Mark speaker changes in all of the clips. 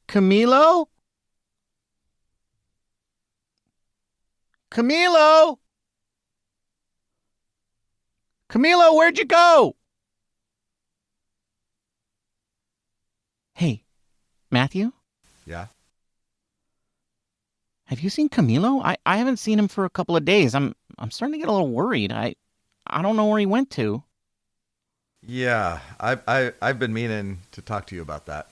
Speaker 1: Camilo? Camilo? Camilo, where'd you go? Hey, Matthew?
Speaker 2: Yeah?
Speaker 1: Have you seen Camilo? I haven't seen him for a couple of days. I'm starting to get a little worried. I don't know where he went to.
Speaker 2: Yeah, I've been meaning to talk to you about that.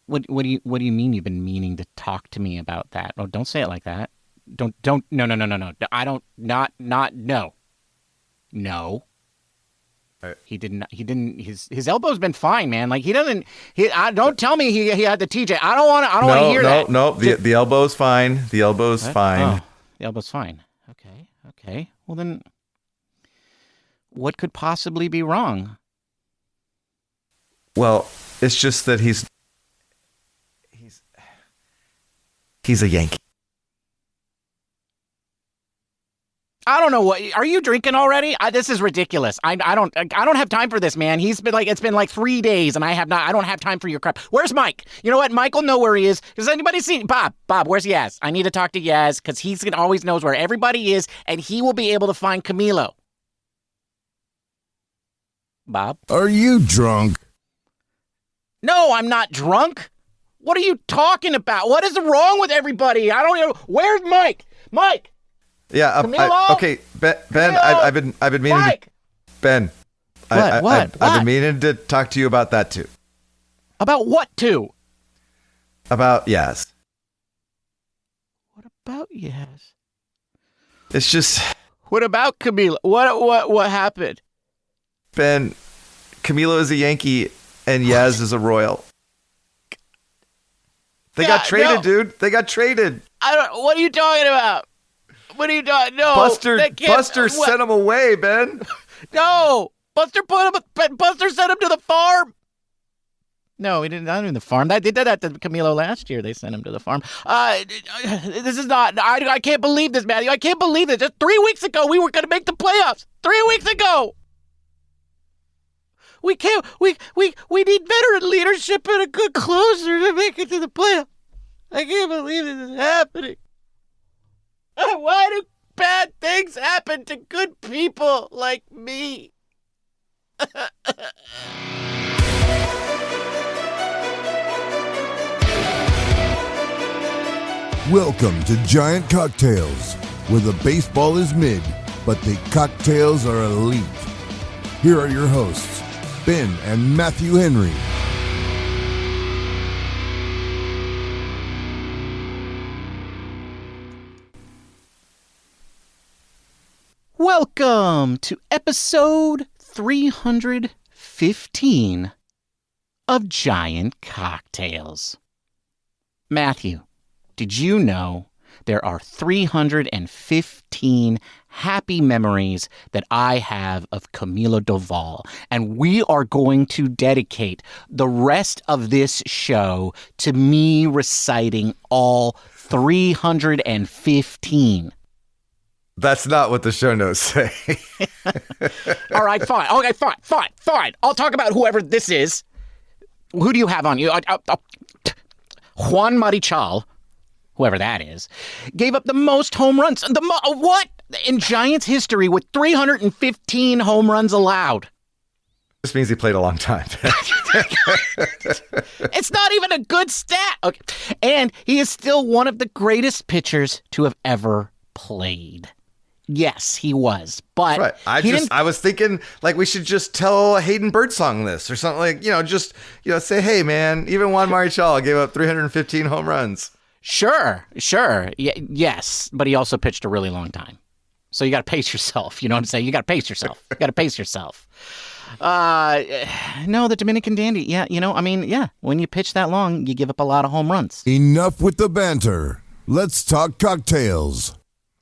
Speaker 1: What do you mean you've been meaning to talk to me about that? Oh, don't say it like that. Don't no. I don't not no. No. He didn't his elbow's been fine, man. Like don't tell me he had the TJ. I don't want to hear that.
Speaker 2: No, the elbow's fine. The elbow's fine.
Speaker 1: Oh, the elbow's fine. Okay. Well then what could possibly be wrong?
Speaker 2: Well, it's just that he's a Yankee.
Speaker 1: I don't know what. Are you drinking already? This is ridiculous. I don't have time for this, man. It's been like 3 days, and I don't have time for your crap. Where's Mike? You know what? Mike will know where he is. Does anybody see Bob? Bob, where's Yaz? I need to talk to Yaz because always knows where everybody is, and he will be able to find Camilo. Bob?
Speaker 3: Are you drunk?
Speaker 1: No, I'm not drunk. What are you talking about? What is wrong with everybody? I don't know. Where's Mike? Mike.
Speaker 2: Yeah. Okay, Ben. I've been meaning.
Speaker 1: Mike.
Speaker 2: Ben.
Speaker 1: What?
Speaker 2: I've been meaning to talk to you about that too.
Speaker 1: About what too?
Speaker 2: About Yaz.
Speaker 1: What about Yaz?
Speaker 2: It's just.
Speaker 1: What about Camilo? What happened?
Speaker 2: Ben, Camilo is a Yankee and Yaz is a Royal. They got traded, dude. They got traded.
Speaker 1: What are you talking about? What are you talking? No,
Speaker 2: Buster sent him away, Ben.
Speaker 1: No, Buster sent him to the farm. No, he didn't. Not in the farm. They did that to Camilo last year. They sent him to the farm. This is not. I can't believe this, Matthew. I can't believe this. Just 3 weeks ago, we were going to make the playoffs. 3 weeks ago. We can't. We need veteran leadership and a good closer to make it to the playoffs. I can't believe this is happening. Why do bad things happen to good people like me?
Speaker 3: Welcome to Giant Cocktails, where the baseball is mid, but the cocktails are elite. Here are your hosts, Ben and Matthew Henry.
Speaker 1: Welcome to episode 315 of Giant Cocktails. Matthew, did you know there are 315 happy memories that I have of Camilo Doval, and we are going to dedicate the rest of this show to me reciting all 315.
Speaker 2: That's not what the show notes say.
Speaker 1: All right, fine. Okay, fine. I'll talk about whoever this is. Who do you have on you? Juan Marichal, whoever that is, gave up the most home runs. What? In Giants history with 315 home runs allowed.
Speaker 2: This means he played a long time.
Speaker 1: It's not even a good stat. Okay. And he is still one of the greatest pitchers to have ever played. Yes, he was, but
Speaker 2: right. I was thinking like we should just tell Hayden Birdsong this or something like, say, hey man, even Juan Marichal gave up 315 home runs.
Speaker 1: Sure. Yes, but he also pitched a really long time. So you got to pace yourself. You know what I'm saying? You got to pace yourself. No, the Dominican dandy. Yeah, when you pitch that long, you give up a lot of home runs.
Speaker 3: Enough with the banter. Let's talk cocktails.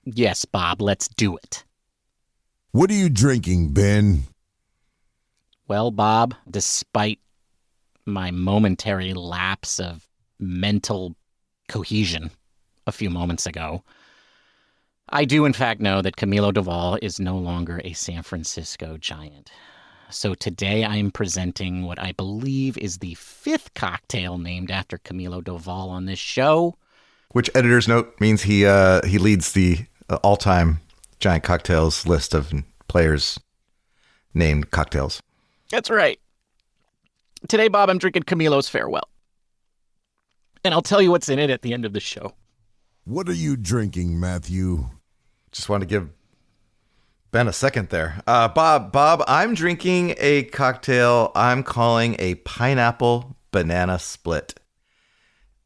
Speaker 1: Yes, Bob, let's do it.
Speaker 3: What are you drinking, Ben?
Speaker 1: Well, Bob, despite my momentary lapse of mental cohesion a few moments ago, I do in fact know that Camilo Doval is no longer a San Francisco Giant. So today I'm presenting what I believe is the 5th cocktail named after Camilo Doval on this show.
Speaker 2: Which editor's note means he leads the all-time Giant Cocktails list of players named cocktails.
Speaker 1: That's right. Today, Bob, I'm drinking Camilo's Farewell. And I'll tell you what's in it at the end of the show.
Speaker 3: What are you drinking, Matthew?
Speaker 2: Just wanted to give Ben a second there. Bob, I'm drinking a cocktail I'm calling a pineapple banana split.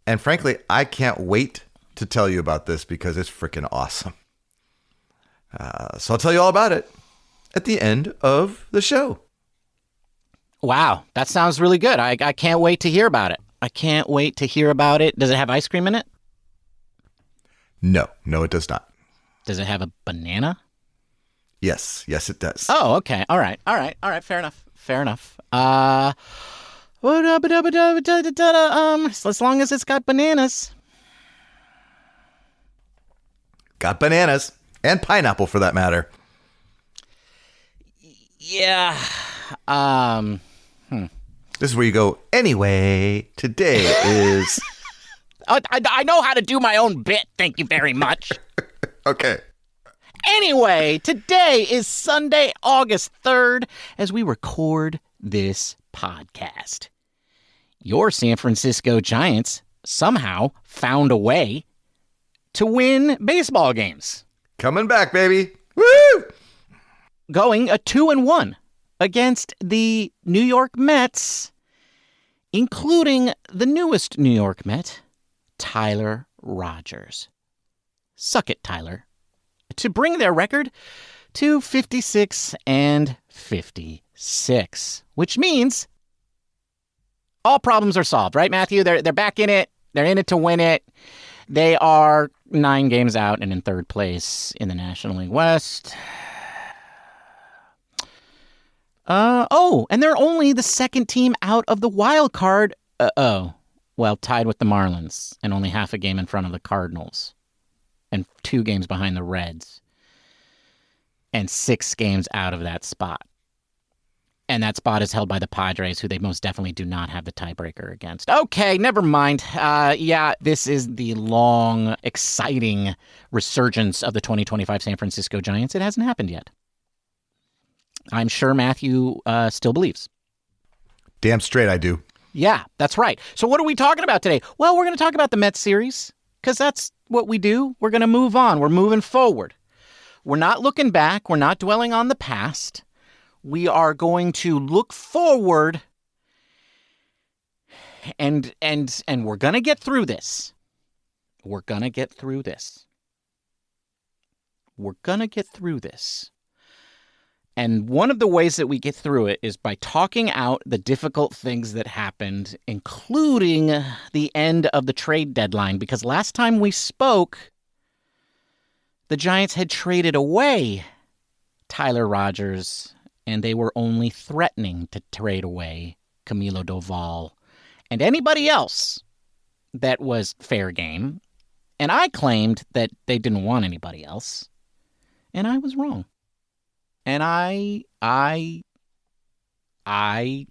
Speaker 2: And frankly, I can't wait to tell you about this because it's freaking awesome. So I'll tell you all about it at the end of the show.
Speaker 1: Wow, that sounds really good. I can't wait to hear about it. I can't wait to hear about it. Does it have ice cream in it?
Speaker 2: No, it does not.
Speaker 1: Does it have a banana?
Speaker 2: Yes, it does.
Speaker 1: Oh, okay. All right. Fair enough. As long as it's got bananas.
Speaker 2: Got bananas and pineapple for that matter.
Speaker 1: Yeah.
Speaker 2: This is where you go, anyway, today is...
Speaker 1: I know how to do my own bit. Thank you very much.
Speaker 2: Okay.
Speaker 1: Anyway, today is Sunday, August 3rd, as we record this podcast. Your San Francisco Giants somehow found a way to win baseball games.
Speaker 2: Coming back, baby. Woo!
Speaker 1: Going a 2-1 against the New York Mets, including the newest New York Met, Tyler Rogers. Suck it, Tyler. To bring their record to 56-56, which means all problems are solved, right, Matthew? They're back in it. They're in it to win it. They are 9 games out and in 3rd place in the National League West. And they're only the 2nd team out of the wild card. Tied with the Marlins and only half a game in front of the Cardinals and 2 games behind the Reds and 6 games out of that spot. And that spot is held by the Padres, who they most definitely do not have the tiebreaker against. Okay, never mind. This is the long, exciting resurgence of the 2025 San Francisco Giants. It hasn't happened yet. I'm sure Matthew still believes.
Speaker 2: Damn straight I do.
Speaker 1: Yeah, that's right. So what are we talking about today? Well, we're going to talk about the Mets series because that's what we do. We're going to move on. We're moving forward. We're not looking back. We're not dwelling on the past. We are going to look forward and we're going to get through this. We're going to get through this. And one of the ways that we get through it is by talking out the difficult things that happened, including the end of the trade deadline. Because last time we spoke, the Giants had traded away Tyler Rogers, and they were only threatening to trade away Camilo Doval and anybody else that was fair game. And I claimed that they didn't want anybody else, and I was wrong. And I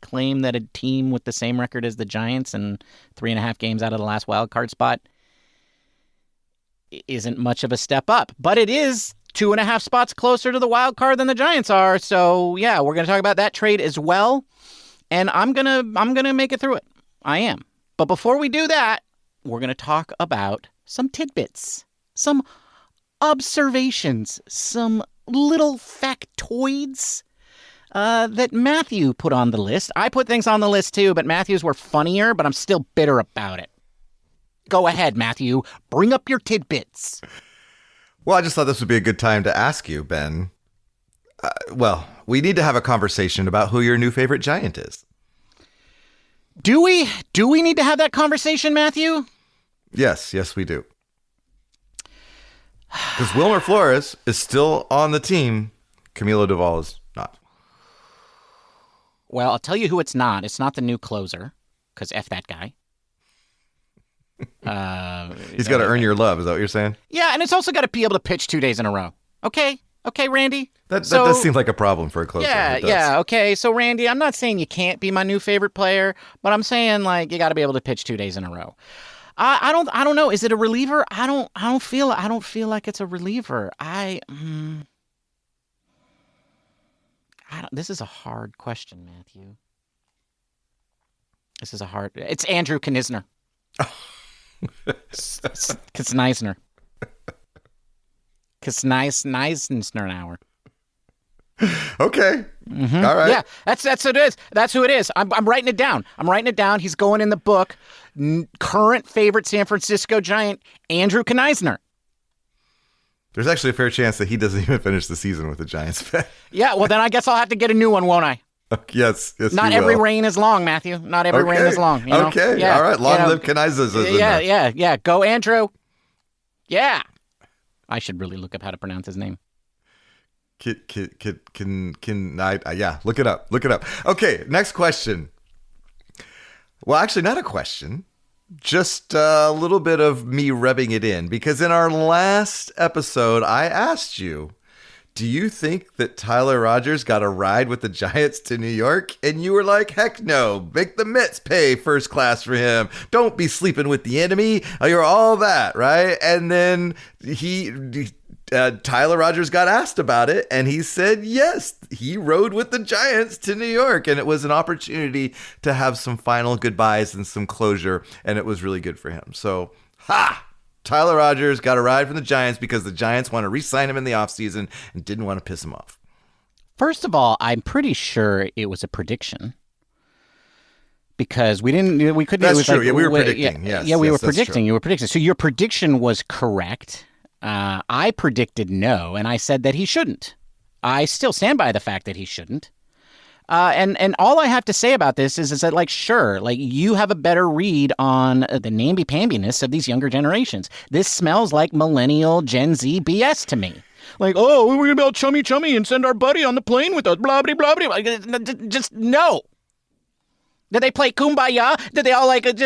Speaker 1: claim that a team with the same record as the Giants and 3.5 games out of the last wild card spot isn't much of a step up. But it is 2.5 spots closer to the wild card than the Giants are. So yeah, we're going to talk about that trade as well. And I'm gonna make it through it. I am. But before we do that, we're going to talk about some tidbits, some observations, some little factoids that Matthew put on the list. I put things on the list too, but Matthew's were funnier, but I'm still bitter about it. Go ahead, Matthew. Bring up your tidbits.
Speaker 2: Well, I just thought this would be a good time to ask you, Ben. We need to have a conversation about who your new favorite Giant is.
Speaker 1: Do we? Do we need to have that conversation, Matthew?
Speaker 2: Yes, we do. Because Wilmer Flores is still on the team. Camilo Doval is not.
Speaker 1: Well, I'll tell you who it's not. It's not the new closer, because F that guy.
Speaker 2: He's got to earn your love. Is that what you're saying?
Speaker 1: Yeah, and it's also got to be able to pitch 2 days in a row. Okay? Okay, Randy?
Speaker 2: That does seem like a problem for a closer.
Speaker 1: Yeah. Okay, so Randy, I'm not saying you can't be my new favorite player, but I'm saying like you got to be able to pitch 2 days in a row. I don't know. Is it a reliever? I don't feel like it's a reliever. This is a hard question, Matthew. It's Andrew Knizner. It's Knizner. Knizner.
Speaker 2: Okay.
Speaker 1: Mm-hmm.
Speaker 2: All right.
Speaker 1: Yeah, that's who it is. That's who it is. I'm writing it down. He's going in the book. Current favorite San Francisco Giant, Andrew Knizner.
Speaker 2: There's actually a fair chance that he doesn't even finish the season with the Giants.
Speaker 1: Yeah, well, then I guess I'll have to get a new one, won't I?
Speaker 2: Yes.
Speaker 1: Not every reign is long, Matthew. Not every reign is long. You know?
Speaker 2: Okay.
Speaker 1: Yeah,
Speaker 2: all right. Long live Knizner.
Speaker 1: Yeah. Go, Andrew. Yeah. I should really look up how to pronounce his name.
Speaker 2: Yeah, look it up. Okay, next question. Well, actually, not a question. Just a little bit of me rubbing it in, because in our last episode, I asked you, do you think that Tyler Rogers got a ride with the Giants to New York? And you were like, heck no, make the Mets pay first class for him. Don't be sleeping with the enemy. You're all that, right? And then Tyler Rogers got asked about it, and he said yes, he rode with the Giants to New York, and it was an opportunity to have some final goodbyes and some closure, and it was really good for him. So, Tyler Rogers got a ride from the Giants because the Giants want to re-sign him in the offseason and didn't want to piss him off.
Speaker 1: First of all, I'm pretty sure it was a prediction. Because we couldn't.
Speaker 2: That's true. We were predicting.
Speaker 1: We were predicting. You were predicting. So your prediction was correct. I predicted no, and I said that he shouldn't. I still stand by the fact that he shouldn't. And all I have to say about this is that, like, sure, like, you have a better read on the namby-pambiness of these younger generations. This smells like millennial Gen Z BS to me. Like, oh, we're going to be all chummy and send our buddy on the plane with us, blah, blah, blah, blah. Just no. Did they play Kumbaya? Did they all did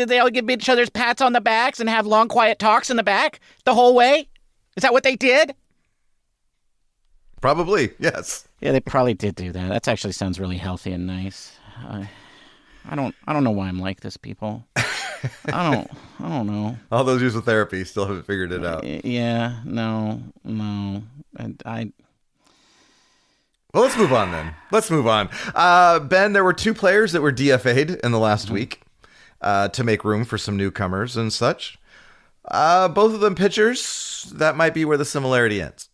Speaker 1: they all give each other's pats on the backs and have long, quiet talks in the back the whole way? Is that what they did?
Speaker 2: Probably, yes.
Speaker 1: Yeah, they probably did do that. That actually sounds really healthy and nice. I don't know why I'm like this, people. I don't know.
Speaker 2: All those years of therapy still haven't figured it out.
Speaker 1: Yeah, no.
Speaker 2: Well, let's move on then. Ben, there were 2 players that were DFA'd in the last week to make room for some newcomers and such. Both of them pitchers. That might be where the similarity ends.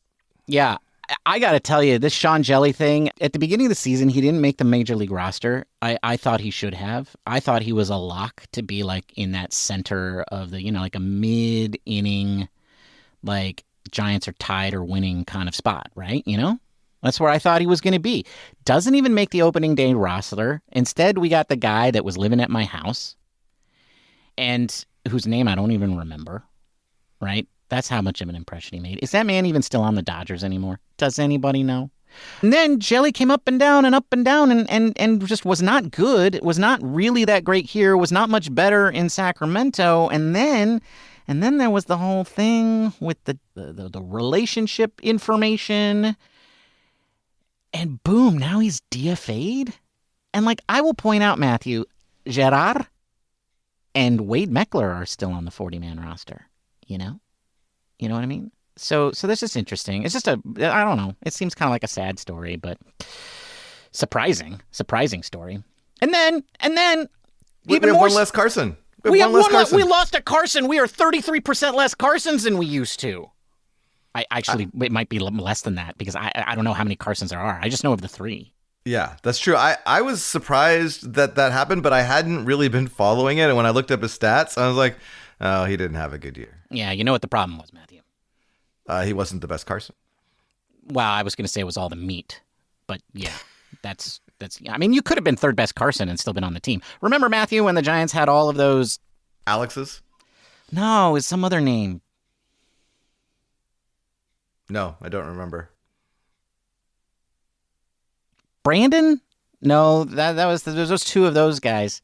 Speaker 1: Yeah, I got to tell you, this Sean Jelly thing, at the beginning of the season, he didn't make the major league roster. I thought he should have. I thought he was a lock to be like in that center of the, like a mid-inning, like Giants are tied or winning kind of spot, right? That's where I thought he was going to be. Doesn't even make the opening day roster. Instead, we got the guy that was living at my house and whose name I don't even remember, right? That's how much of an impression he made. Is that man even still on the Dodgers anymore? Does anybody know? And then Jelly came up and down and just was not good. It was not really that great here. Was not much better in Sacramento. And then there was the whole thing with the relationship information. And boom, now he's DFA'd. And I will point out, Matthew, Gerard and Wade Meckler are still on the 40-man roster. You know what I mean? So that's just interesting. It's just I don't know. It seems kind of like a sad story, but surprising story. And then
Speaker 2: we have one less Carson.
Speaker 1: We lost a Carson. We are 33% less Carsons than we used to. It might be less than that because I don't know how many Carsons there are. I just know of the 3.
Speaker 2: Yeah, that's true. I was surprised that happened, but I hadn't really been following it. And when I looked up his stats, I was like, oh, he didn't have a good year.
Speaker 1: Yeah, you know what the problem was, Matthew?
Speaker 2: He wasn't the best Carson.
Speaker 1: Well, I was going to say it was all the meat, but yeah, that's. I mean, you could have been third best Carson and still been on the team. Remember, Matthew, when the Giants had all of those
Speaker 2: Alexes?
Speaker 1: No, it's some other name.
Speaker 2: No, I don't remember.
Speaker 1: Brandon? No, that was there's those 2 of those guys.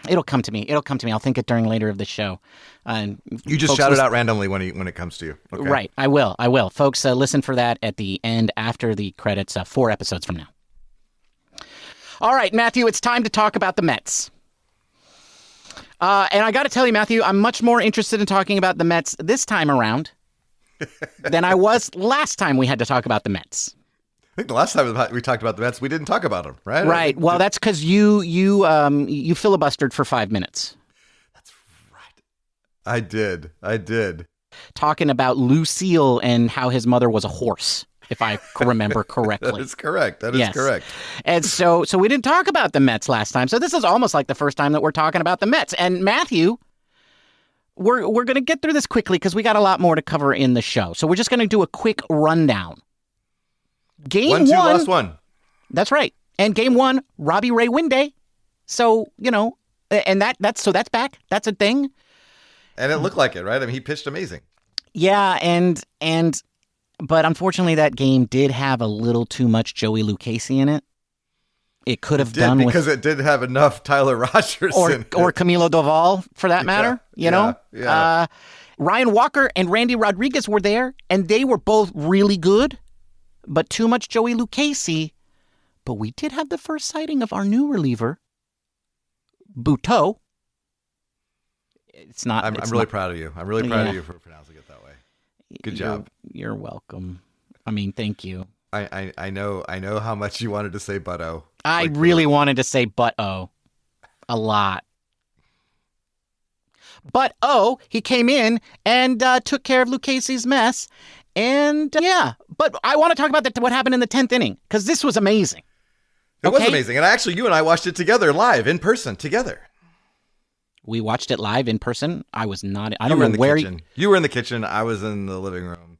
Speaker 1: It'll come to me. I'll think it during later of the show.
Speaker 2: You just shout it out randomly when it comes to you. Okay.
Speaker 1: Right. I will. Folks, listen for that at the end after the credits, 4 episodes from now. All right, Matthew, it's time to talk about the Mets. And I got to tell you, Matthew, I'm much more interested in talking about the Mets this time around than I was last time we had to talk about the Mets.
Speaker 2: I think the last time we talked about the Mets, we didn't talk about them, right?
Speaker 1: Right. Well, that's because you filibustered for 5 minutes.
Speaker 2: That's right. I did.
Speaker 1: Talking about Lucille and how his mother was a horse, if I remember correctly.
Speaker 2: That is correct. That is correct.
Speaker 1: And so we didn't talk about the Mets last time. So this is almost like the first time that we're talking about the Mets. And Matthew, we're going to get through this quickly because we got a lot more to cover in the show. So we're just going to do a quick rundown. Game 1.
Speaker 2: 1-2 lost 1.
Speaker 1: That's right. And game 1, Robbie Ray win day. So, and that's back. That's a thing.
Speaker 2: And it looked like it, right? I mean, he pitched amazing.
Speaker 1: Yeah, but unfortunately that game did have a little too much Joey Lucchesi in it. It could have done
Speaker 2: because it did have enough Tyler Rogers in it.
Speaker 1: Or Camilo Doval for that matter, you know?
Speaker 2: Yeah.
Speaker 1: Ryan Walker and Randy Rodriguez were there and they were both really good. But too much Joey Lucchesi. But we did have the first sighting of our new reliever, Buteau.
Speaker 2: I'm really proud of you. I'm really proud of you for pronouncing it that way. Good job.
Speaker 1: You're welcome. I mean, thank you.
Speaker 2: I know how much you wanted to say Butto.
Speaker 1: I really wanted to say Butt-O a lot. But he came in and took care of Lucchesi's mess. And but I want to talk about what happened in the 10th inning because this was amazing.
Speaker 2: It was amazing. And actually, you and I watched it together live in person together.
Speaker 1: We watched it live in person. I was not. I
Speaker 2: you
Speaker 1: don't
Speaker 2: were
Speaker 1: know
Speaker 2: in the
Speaker 1: where
Speaker 2: kitchen. You were in the kitchen. I was in the living room.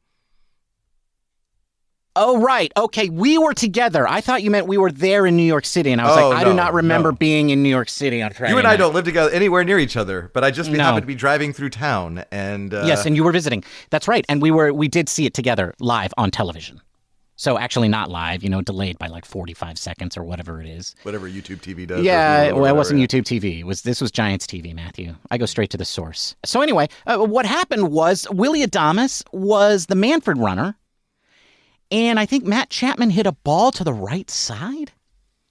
Speaker 1: Oh, right. Okay. We were together. I thought you meant we were there in New York City. And I was I do not remember being in New York City on Friday.
Speaker 2: You and I don't live together anywhere near each other, but I just happened to be driving through town. And
Speaker 1: yes, and you were visiting. That's right. And we did see it together live on television. So actually not live, delayed by like 45 seconds or whatever it is.
Speaker 2: Whatever YouTube TV does.
Speaker 1: Yeah, well, it wasn't YouTube TV. This was Giants TV, Matthew. I go straight to the source. So anyway, what happened was Willie Adames was the Manfred runner. And I think Matt Chapman hit a ball to the right side.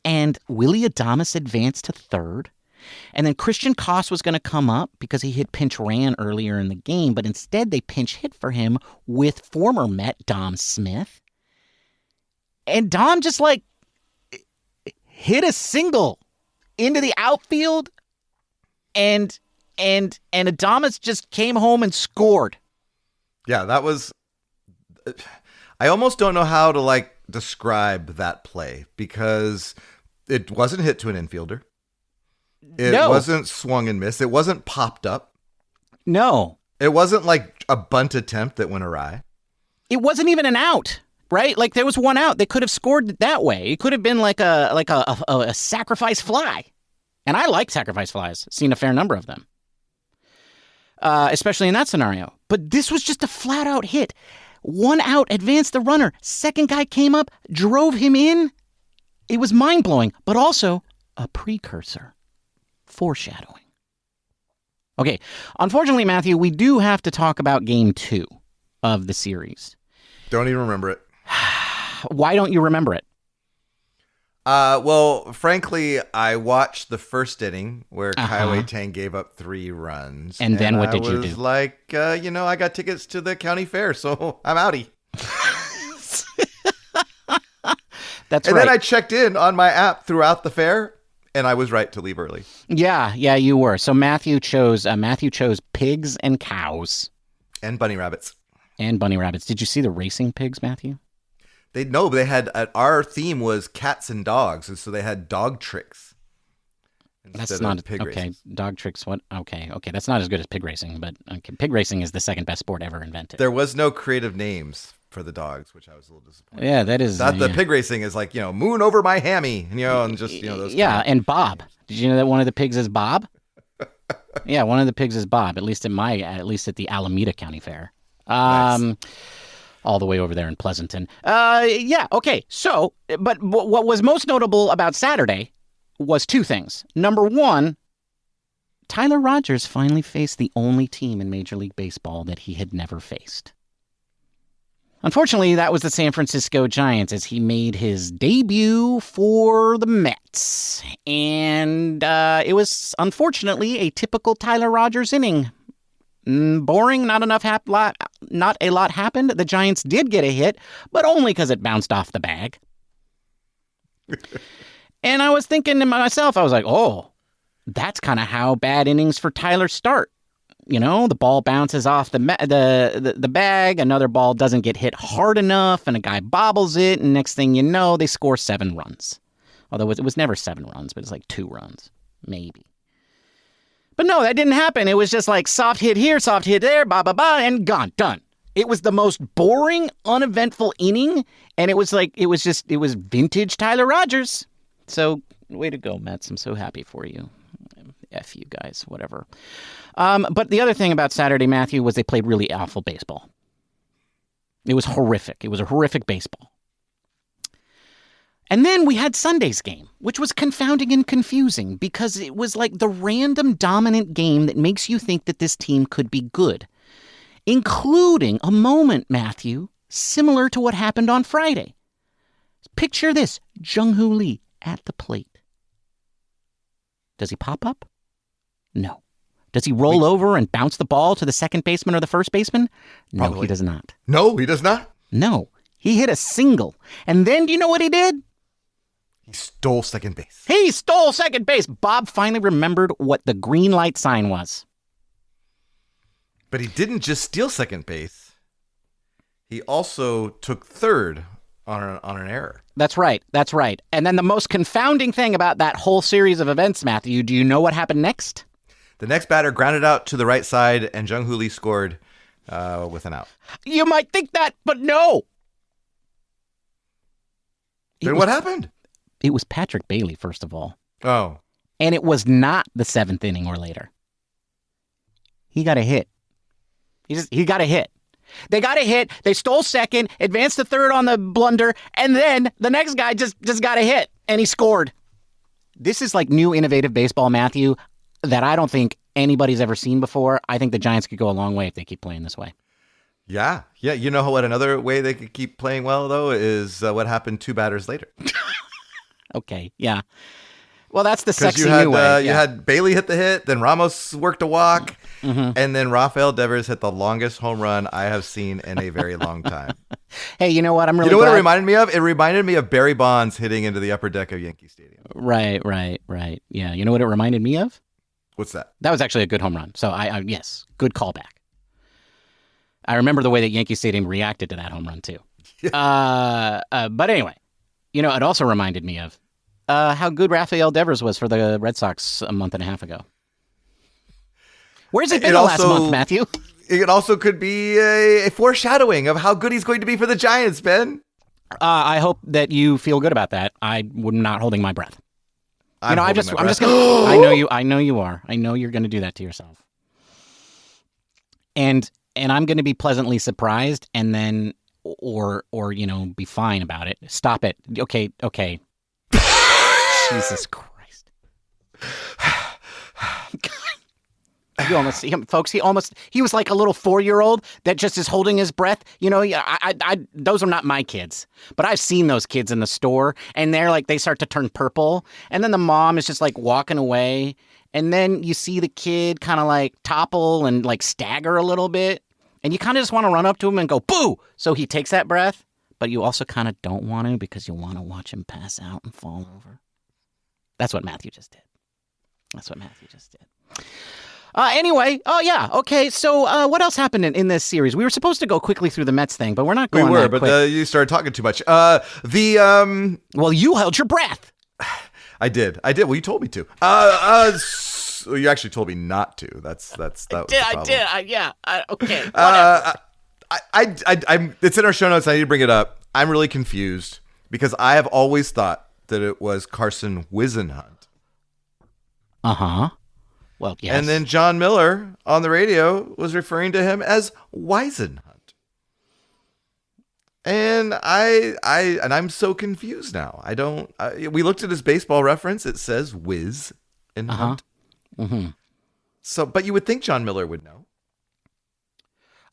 Speaker 1: And Willie Adames advanced to third. And then Christian Koss was going to come up because he hit pinch ran earlier in the game. But instead, they pinch hit for him with former Met Dom Smith. And Dom just hit a single into the outfield. And Adames just came home and scored.
Speaker 2: Yeah, that was... I almost don't know how to describe that play because it wasn't hit to an infielder. It wasn't swung and missed. It wasn't popped up.
Speaker 1: No.
Speaker 2: It wasn't like a bunt attempt that went awry.
Speaker 1: It wasn't even an out, right? Like there was one out. They could have scored that way. It could have been like a sacrifice fly. And I like sacrifice flies. Seen a fair number of them. Especially in that scenario. But this was just a flat out hit. One out, advanced the runner. Second guy came up, drove him in. It was mind-blowing, but also a precursor. Foreshadowing. Okay, unfortunately, Matthew, we do have to talk about Game 2 of the series.
Speaker 2: Don't even remember it.
Speaker 1: Why don't you remember it?
Speaker 2: Well, frankly, I watched the first inning where Kaiwei Tang gave up 3 runs.
Speaker 1: And then what did you do?
Speaker 2: I was like, I got tickets to the county fair, so I'm outie.
Speaker 1: That's
Speaker 2: right. And
Speaker 1: right.
Speaker 2: then I checked in on my app throughout the fair, and I was right to leave early. Yeah,
Speaker 1: you were. So Matthew chose pigs and cows.
Speaker 2: And bunny rabbits.
Speaker 1: Did you see the racing pigs, Matthew?
Speaker 2: They had our theme was cats and dogs, and so they had dog tricks.
Speaker 1: That's not pig racing. Dog tricks. What? Okay. That's not as good as pig racing, but pig racing is the second best sport ever invented.
Speaker 2: There was no creative names for the dogs, which I was a little disappointed.
Speaker 1: Yeah, that is.
Speaker 2: The pig racing is like moon over my hammy, and just those.
Speaker 1: Yeah, and Bob. Did you know that one of the pigs is Bob? Yeah, one of the pigs is Bob. At least at the Alameda County Fair.
Speaker 2: Nice.
Speaker 1: All the way over there in Pleasanton. Okay. So, but what was most notable about Saturday was 2 things. Number 1, Tyler Rogers finally faced the only team in Major League Baseball that he had never faced. Unfortunately, that was the San Francisco Giants as he made his debut for the Mets. And it was, unfortunately, a typical Tyler Rogers inning. Boring, not a lot happened. The Giants did get a hit, but only because it bounced off the bag. And I was thinking to myself, I was like, oh, that's kind of how bad innings for Tyler start. You know, the ball bounces off the bag, another ball doesn't get hit hard enough, and a guy bobbles it, and next thing you know, they score 7 runs. Although it was never 7 runs, but it's like 2 runs, maybe. But no, that didn't happen. It was just like soft hit here, soft hit there, and gone, done. It was the most boring, uneventful inning, and it was vintage Tyler Rogers. So, way to go, Mets. I'm so happy for you. F you guys, whatever. But the other thing about Saturday, Matthew, was they played really awful baseball. It was horrific. It was a horrific baseball. And then we had Sunday's game, which was confounding and confusing because it was like the random dominant game that makes you think that this team could be good, including a moment, Matthew, similar to what happened on Friday. Picture this, Jung-Hoo Lee at the plate. Does he pop up? No. Does he roll over and bounce the ball to the second baseman or the first baseman? No,
Speaker 2: Probably.
Speaker 1: He does not.
Speaker 2: No, he does not.
Speaker 1: No. He hit a single. And then do you know what he did?
Speaker 2: He stole second base.
Speaker 1: He stole second base. Bob finally remembered what the green light sign was.
Speaker 2: But he didn't just steal second base. He also took third on an error.
Speaker 1: That's right. That's right. And then the most confounding thing about that whole series of events, Matthew, do you know what happened next?
Speaker 2: The next batter grounded out to the right side, and Jung-Hoo Lee scored with an out.
Speaker 1: You might think that, but no.
Speaker 2: Then what happened?
Speaker 1: It was Patrick Bailey, first of all.
Speaker 2: Oh.
Speaker 1: And it was not the 7th inning or later. He got a hit. He got a hit. They got a hit. They stole second, advanced to third on the blunder, and then the next guy just got a hit, and he scored. This is like new innovative baseball, Matthew, that I don't think anybody's ever seen before. I think the Giants could go a long way if they keep playing this way.
Speaker 2: Yeah. You know what another way they could keep playing well, though, is what happened 2 batters later.
Speaker 1: Okay, yeah. Well, that's the sexy
Speaker 2: new
Speaker 1: way.
Speaker 2: You had Bailey hit the hit, then Ramos worked a walk,
Speaker 1: mm-hmm.
Speaker 2: and then Rafael Devers hit the longest home run I have seen in a very long time.
Speaker 1: Hey, you know what? I'm really
Speaker 2: glad.
Speaker 1: What
Speaker 2: it reminded me of? It reminded me of Barry Bonds hitting into the upper deck of Yankee Stadium.
Speaker 1: Right. Yeah, you know what it reminded me of?
Speaker 2: What's that?
Speaker 1: That was actually a good home run. So, yes, good callback. I remember the way that Yankee Stadium reacted to that home run, too. But anyway, you know, it also reminded me of how good Rafael Devers was for the Red Sox a month and a half ago. Where's he been last month, Matthew?
Speaker 2: It also could be a foreshadowing of how good he's going to be for the Giants, Ben.
Speaker 1: I hope that you feel good about that. I'm not holding my breath. I'm just gonna. I know you are. I know you're gonna do that to yourself. And I'm gonna be pleasantly surprised, and then or be fine about it. Stop it. Okay. Jesus Christ. You almost see him, folks. He was like a little 4-year-old that just is holding his breath. You know, those are not my kids, but I've seen those kids in the store, and they start to turn purple, and then the mom is just like walking away, and then you see the kid kind of like topple and like stagger a little bit, and you kind of just want to run up to him and go, boo! So he takes that breath, but you also kind of don't want to because you want to watch him pass out and fall over. That's what Matthew just did. Anyway, okay. So what else happened in this series? We were supposed to go quickly through the Mets thing, but we're not going that quick.
Speaker 2: But you started talking too much.
Speaker 1: Well, you held your breath.
Speaker 2: I did. Well, you told me to. You actually told me not to. That was the problem.
Speaker 1: I did. Okay.
Speaker 2: It's in our show notes. I need to bring it up. I'm really confused because I have always thought that it was Carson Whisenhunt.
Speaker 1: Uh-huh. Well, yes.
Speaker 2: And then John Miller on the radio was referring to him as Whisenhunt. And I'm so confused now. We looked at his baseball reference. It says Whiz and Hunt.
Speaker 1: Mm-hmm.
Speaker 2: So, but you would think John Miller would know.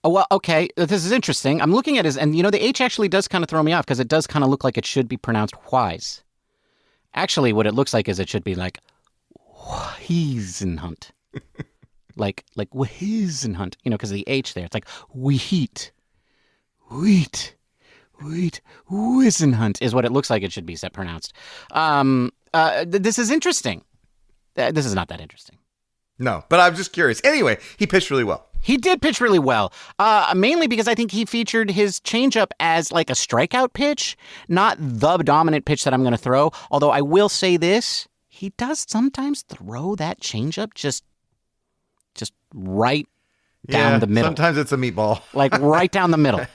Speaker 1: Oh, well, okay. This is interesting. I'm looking at his, and the H actually does kind of throw me off because it does kind of look like it should be pronounced wise. Actually, what it looks like is it should be like Wiesenhunt. like Wiesenhunt, because of the H there. It's like wheat, Wiesenhunt is what it looks like it should be pronounced. This is interesting. This is not that interesting.
Speaker 2: No, but I'm just curious. Anyway, he pitched really well.
Speaker 1: He did pitch really well, mainly because I think he featured his changeup as like a strikeout pitch, not the dominant pitch that I'm going to throw. Although I will say this, he does sometimes throw that changeup just right down the middle.
Speaker 2: Sometimes it's a meatball.
Speaker 1: Like right down the middle.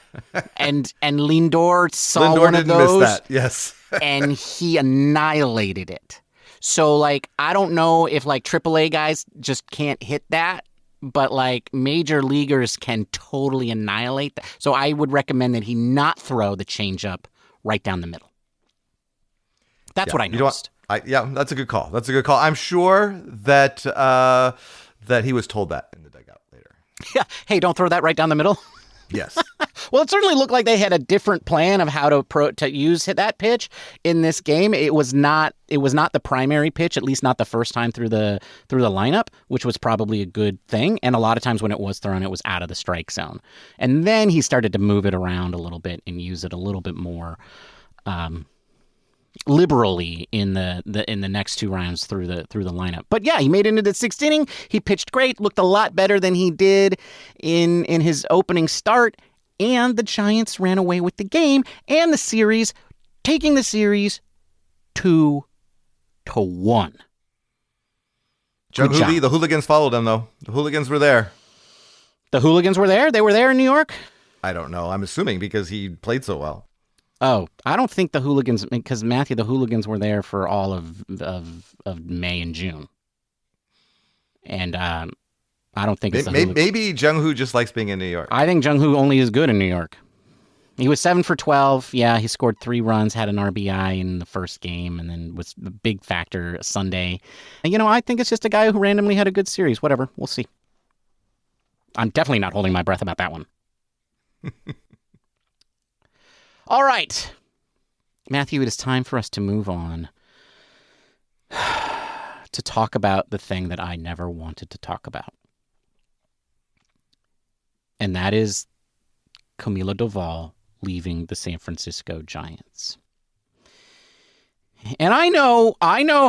Speaker 1: And Lindor saw
Speaker 2: Lindor
Speaker 1: one of
Speaker 2: didn't
Speaker 1: those.
Speaker 2: miss that. Yes.
Speaker 1: And he annihilated it. So, like, I don't know if, like, AAA guys just can't hit that, but, like, major leaguers can totally annihilate that. So I would recommend that he not throw the changeup right down the middle. That's what I noticed.
Speaker 2: That's a good call. I'm sure that that he was told that in the dugout later.
Speaker 1: Yeah. Hey, don't throw that right down the middle.
Speaker 2: Yes.
Speaker 1: Well, it certainly looked like they had a different plan of how to use that pitch in this game. It was not the primary pitch, at least not the first time through the lineup, which was probably a good thing. And a lot of times when it was thrown, it was out of the strike zone. And then he started to move it around a little bit and use it a little bit more liberally in the next two rounds through the lineup. But yeah, he made it into the sixth inning. He pitched great, looked a lot better than he did in his opening start, and the Giants ran away with the game and the series, taking the series 2-1.
Speaker 2: Jung-Hoo Lee, the hooligans followed him though. The hooligans were there.
Speaker 1: The hooligans were there? They were there in New York?
Speaker 2: I don't know. I'm assuming because he played so well.
Speaker 1: Oh, I don't think the hooligans, because Matthew, the hooligans were there for all of May and June, and I don't think it's
Speaker 2: maybe Jung-Hoo just likes being in New York.
Speaker 1: I think Jung-Hoo only is good in New York. He was 7 for 12. Yeah, he scored 3 runs, had an RBI in the first game, and then was a big factor Sunday. And, I think it's just a guy who randomly had a good series. Whatever, we'll see. I'm definitely not holding my breath about that one. All right, Matthew, it is time for us to move on to talk about the thing that I never wanted to talk about. And that is Camilo Doval leaving the San Francisco Giants. And I know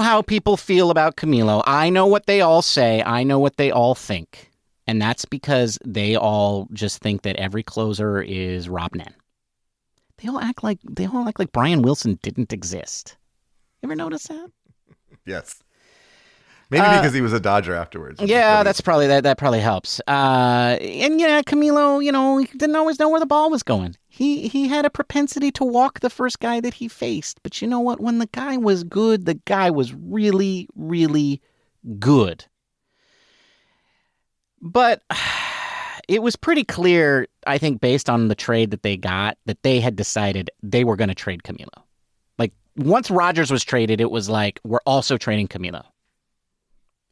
Speaker 1: how people feel about Camilo. I know what they all say. I know what they all think. And that's because they all just think that every closer is Rob Nen. They all act like Brian Wilson didn't exist. You ever notice that?
Speaker 2: Yes. Maybe because he was a Dodger afterwards.
Speaker 1: Yeah, that's probably that probably helps. And yeah, Camilo, he didn't always know where the ball was going. He had a propensity to walk the first guy that he faced. But you know what? When the guy was good, the guy was really, really good. But it was pretty clear, I think, based on the trade that they got, that they had decided they were going to trade Camilo. Like, once Rodgers was traded, it was like, we're also trading Camilo.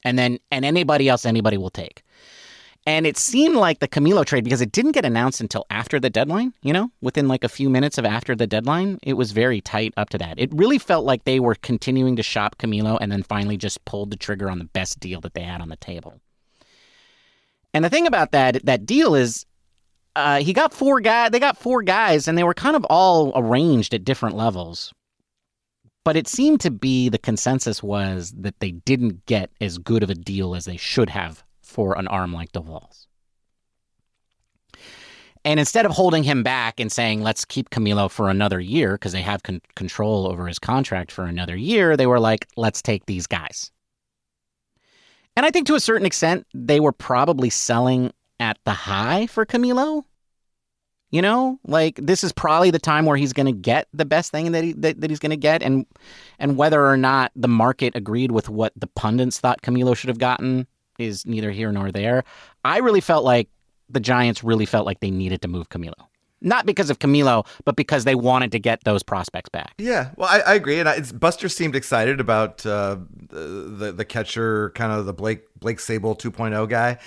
Speaker 1: And anybody else, anybody will take. And it seemed like the Camilo trade, because it didn't get announced until after the deadline, within like a few minutes of after the deadline, it was very tight up to that. It really felt like they were continuing to shop Camilo and then finally just pulled the trigger on the best deal that they had on the table. And the thing about that deal is he got 4 guys. They got 4 guys, and they were kind of all arranged at different levels. But it seemed to be the consensus was that they didn't get as good of a deal as they should have for an arm like Doval's. And instead of holding him back and saying, let's keep Camilo for another year, because they have control over his contract for another year, they were like, let's take these guys. And I think to a certain extent, they were probably selling at the high for Camilo. Like, this is probably the time where he's going to get the best thing that he's going to get. And whether or not the market agreed with what the pundits thought Camilo should have gotten is neither here nor there. I really felt like the Giants really felt like they needed to move Camilo. Not because of Camilo, but because they wanted to get those prospects back.
Speaker 2: Yeah, well, I agree, and Buster seemed excited about the catcher, kind of the Blake Sable 2.0 guy.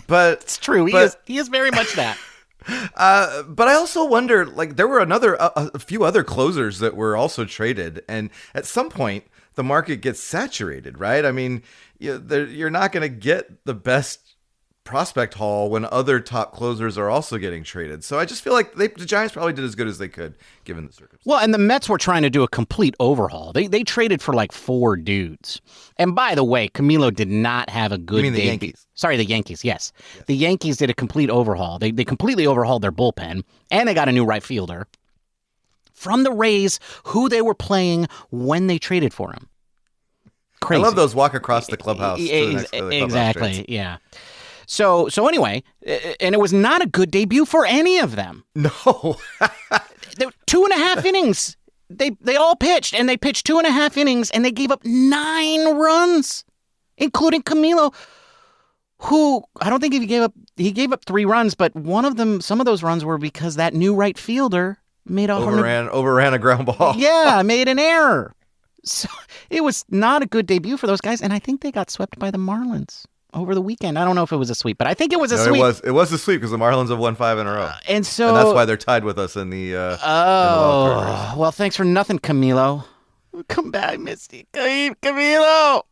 Speaker 2: But
Speaker 1: It's true. He is very much that.
Speaker 2: But I also wonder, like, there were a few other closers that were also traded, and at some point the market gets saturated, right? I mean, you're not going to get the best prospect haul when other top closers are also getting traded. So I just feel like the Giants probably did as good as they could given the circumstances.
Speaker 1: Well, and the Mets were trying to do a complete overhaul. They traded for like 4 dudes. And by the way, Camilo did not have a good
Speaker 2: You mean the
Speaker 1: debut.
Speaker 2: Yankees?
Speaker 1: Sorry, the Yankees, yes. The Yankees did a complete overhaul. They completely overhauled their bullpen, and they got a new right fielder from the Rays, who they were playing when they traded for him. Crazy.
Speaker 2: I love those walk across the clubhouse. To the next clubhouse
Speaker 1: exactly,
Speaker 2: trades.
Speaker 1: yeah. So anyway, and it was not a good debut for any of them.
Speaker 2: No.
Speaker 1: 2.5 innings. They all pitched, and they pitched 2.5 innings, and they gave up 9 runs, including Camilo, who I don't think he gave up 3 runs, but some of those runs were because that new right fielder made
Speaker 2: overran a ground ball.
Speaker 1: Yeah, made an error. So it was not a good debut for those guys, and I think they got swept by the Marlins over the weekend. I don't know if it was a sweep, but I think it was a sweep.
Speaker 2: It was a sweep because the Marlins have won 5 in a row,
Speaker 1: and that's
Speaker 2: why they're tied with us in the.
Speaker 1: Well, thanks for nothing, Camilo. Come back, Misty. Camilo.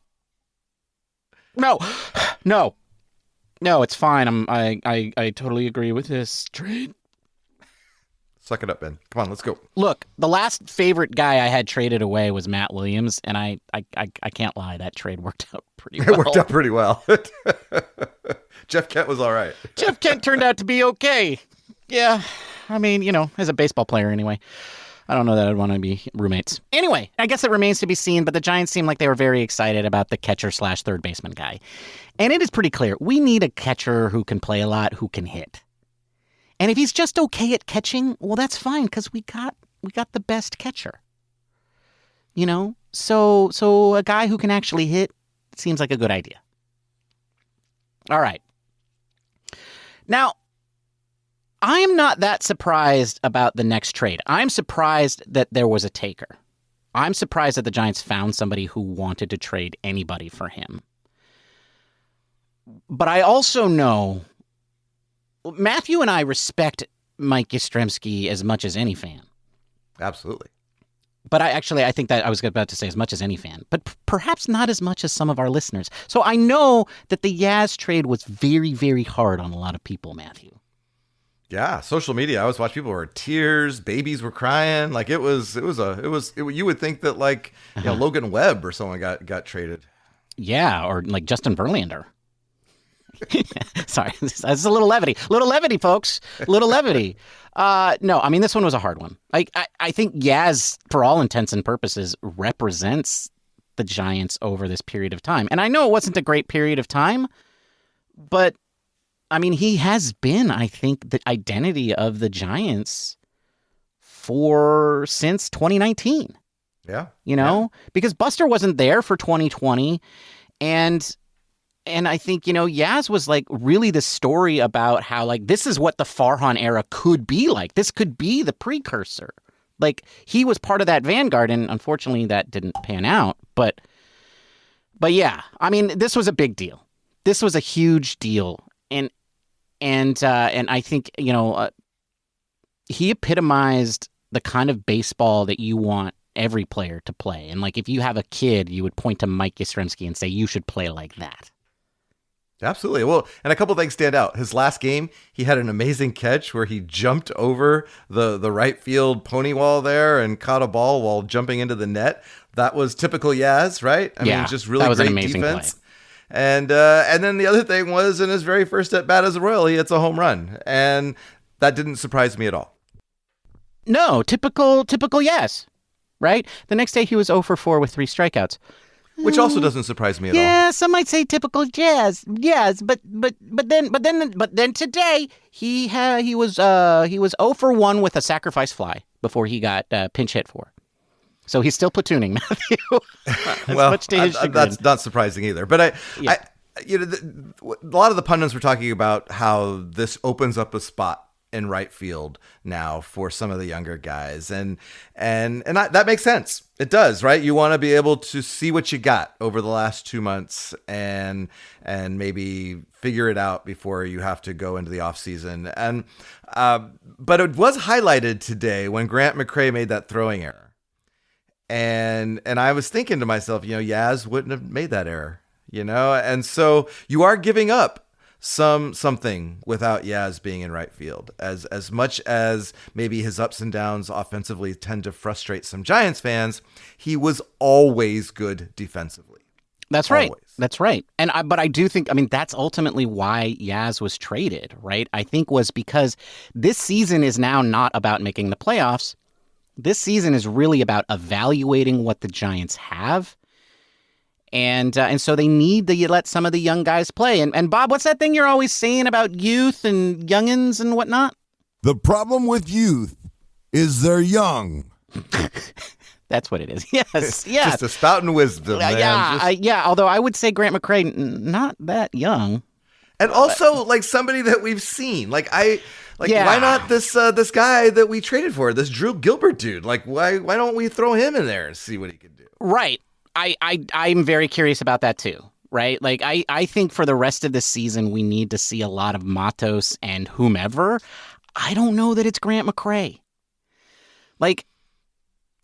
Speaker 1: No, it's fine. I totally agree with this trade.
Speaker 2: Suck it up, Ben. Come on, let's go.
Speaker 1: Look, the last favorite guy I had traded away was Matt Williams, and I can't lie, that trade worked out pretty well.
Speaker 2: It worked out pretty well. Jeff Kent was all right.
Speaker 1: Jeff Kent turned out to be okay. Yeah, I mean, as a baseball player anyway. I don't know that I'd want to be roommates. Anyway, I guess it remains to be seen, but the Giants seem like they were very excited about the catcher/third baseman guy. And it is pretty clear, we need a catcher who can play a lot, who can hit. And if he's just okay at catching, well, that's fine, because we got the best catcher. So a guy who can actually hit seems like a good idea. All right. Now, I am not that surprised about the next trade. I'm surprised that there was a taker. I'm surprised that the Giants found somebody who wanted to trade anybody for him. But I also know Matthew and I respect Mike Yastrzemski as much as any fan.
Speaker 2: Absolutely.
Speaker 1: But I think that I was about to say as much as any fan, but perhaps not as much as some of our listeners. So I know that the Yaz trade was very, very hard on a lot of people, Matthew.
Speaker 2: Yeah, social media. I always watch people were tears, babies were crying. Like it was. You would think that Logan Webb or someone got traded.
Speaker 1: Yeah, or like Justin Verlander. Sorry, that's a little levity. Little levity, folks. Little levity. No, I mean, this one was a hard one. I think Yaz, for all intents and purposes, represents the Giants over this period of time. And I know it wasn't a great period of time, but, I mean, he has been, I think, the identity of the Giants since 2019.
Speaker 2: Yeah.
Speaker 1: Because Buster wasn't there for 2020, and I think, Yaz was like really the story about how like this is what the Farhan era could be like. This could be the precursor. Like he was part of that vanguard, and unfortunately that didn't pan out. But yeah, I mean, this was a big deal. This was a huge deal, and I think he epitomized the kind of baseball that you want every player to play. And like if you have a kid, you would point to Mike Yastrzemski and say you should play like that.
Speaker 2: Absolutely. Well, and a couple things stand out. His last game, he had an amazing catch where he jumped over the right field pony wall there and caught a ball while jumping into the net. That was typical Yaz, right? I mean, just really great defense. Play. And then the other thing was in his very first at bat as a Royal, he hits a home run, and that didn't surprise me at all.
Speaker 1: No, typical Yaz, right? The next day he was 0 for 4 with 3 strikeouts.
Speaker 2: Which also doesn't surprise me at all.
Speaker 1: Yeah, some might say typical Jazz. Yes, but then today he was 0 for 1 with a sacrifice fly before he got pinch hit for. So he's still platooning, Matthew. Much to his chagrin.
Speaker 2: That's not surprising either. But a lot of the pundits were talking about how this opens up a spot in right field now for some of the younger guys. That makes sense. It does, right? You want to be able to see what you got over the last 2 months and maybe figure it out before you have to go into the off season. But it was highlighted today when Grant McCray made that throwing error. And I was thinking to myself, Yaz wouldn't have made that error, and so you are giving up something without Yaz being in right field. As much as maybe his ups and downs offensively tend to frustrate some Giants fans, he was always good defensively.
Speaker 1: That's right.
Speaker 2: Always.
Speaker 1: That's right. But I do think, that's ultimately why Yaz was traded, right? I think was because this season is now not about making the playoffs. This season is really about evaluating what the Giants have. And so they need to let some of the young guys play. And Bob, what's that thing you're always saying about youth and youngins and whatnot?
Speaker 3: The problem with youth is they're young.
Speaker 1: That's what it is. Yes, yes.
Speaker 2: Just a spouting wisdom, man.
Speaker 1: Although I would say Grant McCray, not that young.
Speaker 2: And also, somebody that we've seen. Why not this guy that we traded for, this Drew Gilbert dude? Why don't we throw him in there and see what he can do?
Speaker 1: Right. I'm very curious about that too, right? I think for the rest of the season, we need to see a lot of Matos and whomever. I don't know that it's Grant McCray.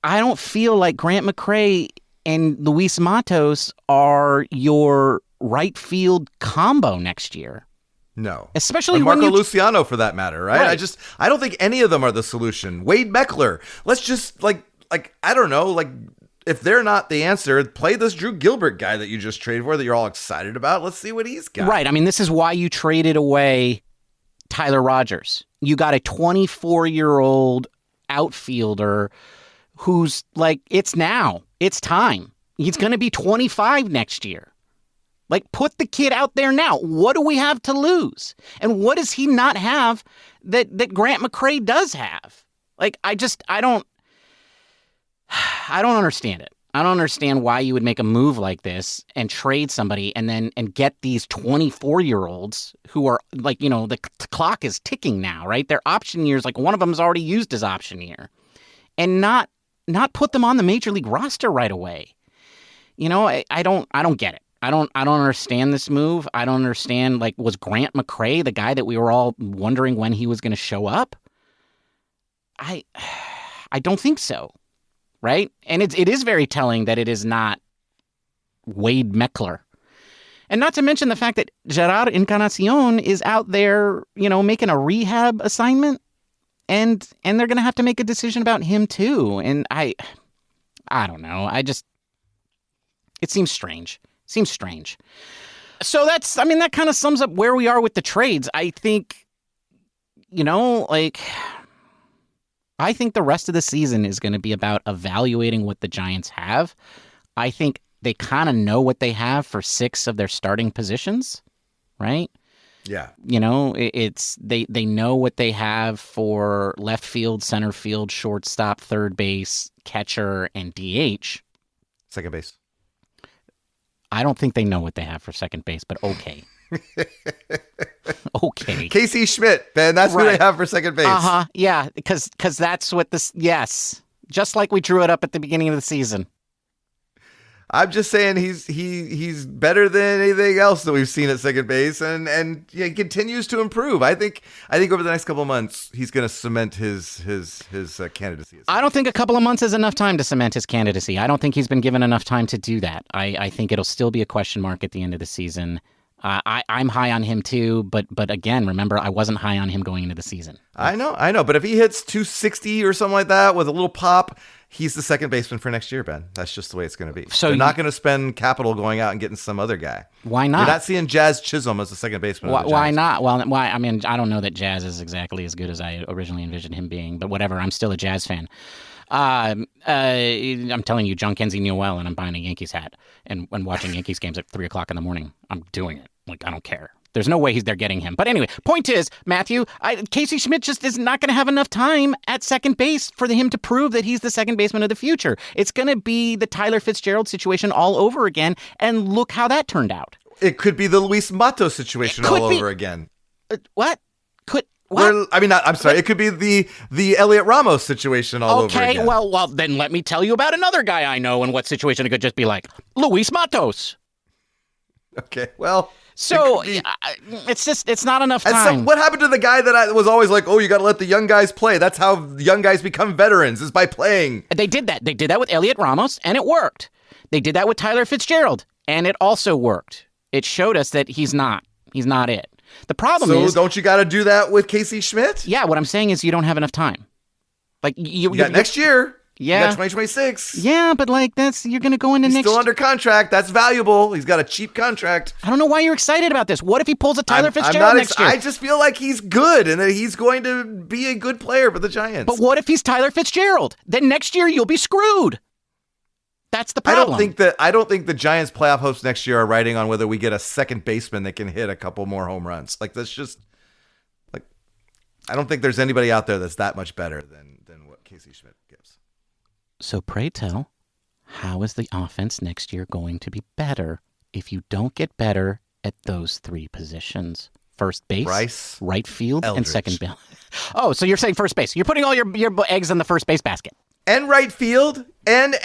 Speaker 1: I don't feel like Grant McCray and Luis Matos are your right field combo next year.
Speaker 2: No.
Speaker 1: Especially
Speaker 2: or Marco Luciano, for that matter, right? I don't think any of them are the solution. Wade Meckler. Let's just, I don't know, if they're not the answer, play this Drew Gilbert guy that you just traded for that you're all excited about. Let's see what he's got.
Speaker 1: Right. This is why you traded away Tyler Rogers. You got a 24-year-old outfielder who's it's now. It's time. He's going to be 25 next year. Put the kid out there now. What do we have to lose? And what does he not have that Grant McCray does have? I don't understand it. I don't understand why you would make a move like this and trade somebody and get these 24-year-olds who are the clock is ticking now, right? Their option years, one of them's already used his option year, and not put them on the major league roster right away. I don't get it. I don't understand this move. I don't understand, was Grant McCray the guy that we were all wondering when he was going to show up? I don't think so. Right? And it is very telling that it is not Wade Meckler. And not to mention the fact that Gerard Encarnacion is out there, making a rehab assignment. And they're going to have to make a decision about him too. And I don't know. It seems strange. So that kind of sums up where we are with the trades. I think, I think the rest of the season is going to be about evaluating what the Giants have. I think they kind of know what they have for 6 of their starting positions, right?
Speaker 2: Yeah.
Speaker 1: They know what they have for left field, center field, shortstop, third base, casher, and DH.
Speaker 2: Second base.
Speaker 1: I don't think they know what they have for second base, but okay. Okay.
Speaker 2: Casey Schmidt, man, that's who they have for second base.
Speaker 1: Yeah, because that's what this. Yes, just like we drew it up at the beginning of the season.
Speaker 2: I'm just saying he's better than anything else that we've seen at second base, and he continues to improve. I think over the next couple of months he's going to cement his candidacy.
Speaker 1: I don't think a couple of months is enough time to cement his candidacy. I don't think he's been given enough time to do that. I think it'll still be a question mark at the end of the season. I'm high on him too, but again, remember, I wasn't high on him going into the season.
Speaker 2: I know, but if he hits 260 or something like that with a little pop, he's the second baseman for next year, Ben. That's just the way it's going to be. So they're not going to spend capital going out and getting some other guy.
Speaker 1: Why not?
Speaker 2: You're not seeing Jazz Chisholm as the second baseman.
Speaker 1: Why not? Well, why? I don't know that Jazz is exactly as good as I originally envisioned him being, but whatever. I'm still a Jazz fan. I'm telling you, John Kenzie Newell, and I'm buying a Yankees hat and watching Yankees games at 3:00 in the morning. I'm doing it. I don't care. There's no way they're getting him. But anyway, point is, Matthew, Casey Schmidt just is not going to have enough time at second base for him to prove that he's the second baseman of the future. It's going to be the Tyler Fitzgerald situation all over again, and look how that turned out.
Speaker 2: It could be the Luis Matos situation all over again.
Speaker 1: What? What?
Speaker 2: I'm sorry. It could be the Elliot Ramos situation all over again.
Speaker 1: Okay, well, then let me tell you about another guy I know and what situation it could just be like. Luis Matos.
Speaker 2: Okay, well.
Speaker 1: So it's not enough time.
Speaker 2: What happened to the guy that I was always like, oh, you got to let the young guys play? That's how young guys become veterans, is by playing.
Speaker 1: They did that. They did that with Elliot Ramos, and it worked. They did that with Tyler Fitzgerald, and it also worked. It showed us that he's not it. The problem is...
Speaker 2: So don't you got to do that with Casey Schmidt?
Speaker 1: Yeah, what I'm saying is you don't have enough time. Like you
Speaker 2: got next year.
Speaker 1: Yeah.
Speaker 2: You got 2026.
Speaker 1: Yeah, but like you're going to go into
Speaker 2: He's
Speaker 1: next...
Speaker 2: still under contract. That's valuable. He's got a cheap contract.
Speaker 1: I don't know why you're excited about this. What if he pulls a Tyler Fitzgerald next year?
Speaker 2: I just feel like he's good and that he's going to be a good player for the Giants.
Speaker 1: But what if he's Tyler Fitzgerald? Then next year you'll be screwed. That's the problem.
Speaker 2: I don't think the Giants playoff hopes next year are riding on whether we get a second baseman that can hit a couple more home runs. Like that's just like I don't think there's anybody out there that's that much better than what Casey Schmidt gives.
Speaker 1: So pray tell, how is the offense next year going to be better if you don't get better at those three positions? First base,
Speaker 2: Bryce,
Speaker 1: right field,
Speaker 2: Eldridge.
Speaker 1: and second base. Oh, so you're saying first base. You're putting all your eggs in the first base basket.
Speaker 2: And right field, and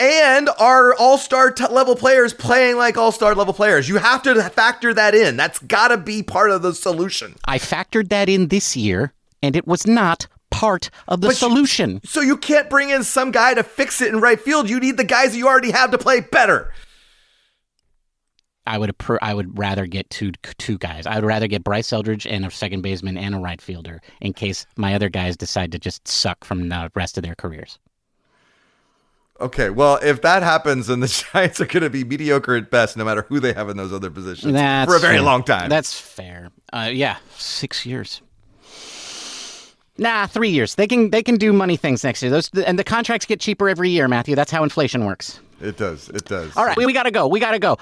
Speaker 2: our all-star level players playing like all-star level players. You have to factor that in. That's got to be part of the solution.
Speaker 1: I factored that in this year, and it was not part of the solution.
Speaker 2: So you can't bring in some guy to fix it in right field. You need the guys that you already have to play better.
Speaker 1: I would rather get two guys. I would rather get Bryce Eldridge and a second baseman and a right fielder in case my other guys decide to just suck from the rest of their careers.
Speaker 2: Okay, well, if that happens, then the Giants are going to be mediocre at best, no matter who they have in those other positions for a very long time.
Speaker 1: That's fair. 6 years. Nah, 3 years. They can do money things next year. And the contracts get cheaper every year, Matthew. That's how inflation works.
Speaker 2: It does.
Speaker 1: All right, we gotta go.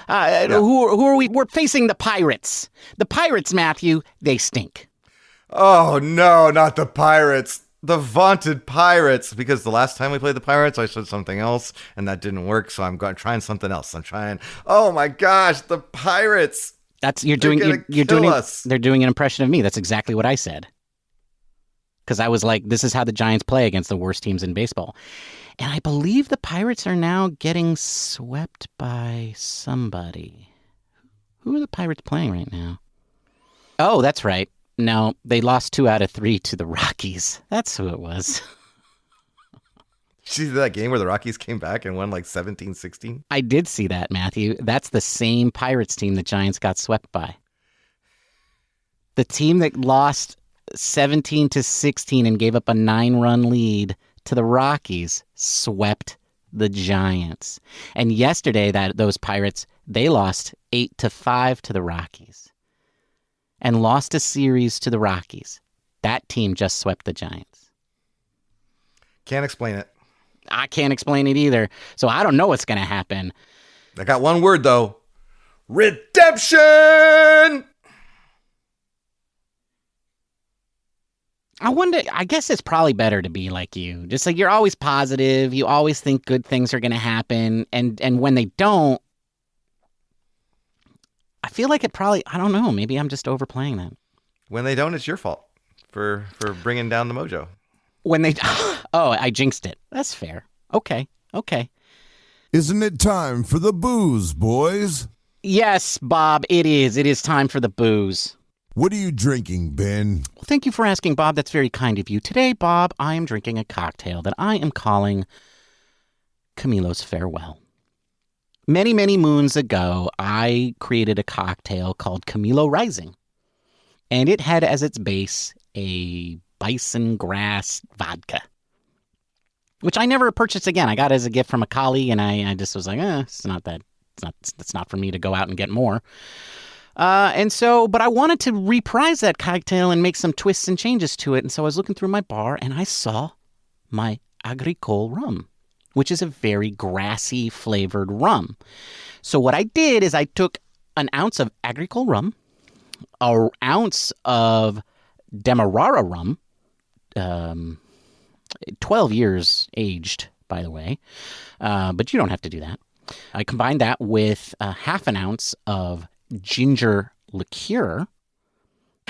Speaker 1: Yeah. Who are we? We're facing the Pirates. The Pirates, Matthew. They stink.
Speaker 2: Oh no, not the Pirates. The vaunted Pirates, because the last time we played the Pirates, I said something else, and that didn't work, so I'm trying something else. Oh my gosh, the Pirates.
Speaker 1: They're doing an impression of me. That's exactly what I said. Because I was like, this is how the Giants play against the worst teams in baseball. And I believe the Pirates are now getting swept by somebody. Who are the Pirates playing right now? Oh, that's right. No, they lost 2 out of 3 to the Rockies. That's who it was.
Speaker 2: Did you see that game where the Rockies came back and won like 17-16?
Speaker 1: I did see that, Matthew. That's the same Pirates team the Giants got swept by. The team that lost 17-16 and gave up a 9-run lead to the Rockies swept the Giants. And yesterday, those Pirates, they lost 8-5 to the Rockies. And lost a series to the Rockies. That team just swept the Giants.
Speaker 2: Can't explain it.
Speaker 1: I can't explain it either. So I don't know what's going to happen.
Speaker 2: I got one word, though. Redemption!
Speaker 1: I guess it's probably better to be like you. Just like you're always positive. You always think good things are going to happen. And when they don't, I feel like I don't know, maybe I'm just overplaying that.
Speaker 2: When they don't, it's your fault for bringing down the mojo.
Speaker 1: I jinxed it. That's fair. Okay.
Speaker 3: Isn't it time for the booze, boys?
Speaker 1: Yes, Bob, it is. It is time for the booze.
Speaker 3: What are you drinking, Ben?
Speaker 1: Well, thank you for asking, Bob. That's very kind of you. Today, Bob, I am drinking a cocktail that I am calling Camilo's Farewell. Many, many moons ago, I created a cocktail called Camilo Rising. And it had as its base a bison grass vodka, which I never purchased again. I got it as a gift from a colleague, and I just was like, it's not for me to go out and get more. But I wanted to reprise that cocktail and make some twists and changes to it. And so I was looking through my bar, and I saw my Agricole rum, which is a very grassy flavored rum. So what I did is I took an ounce of Agricole rum, an ounce of Demerara rum, 12 years aged, by the way, but you don't have to do that. I combined that with half an ounce of ginger liqueur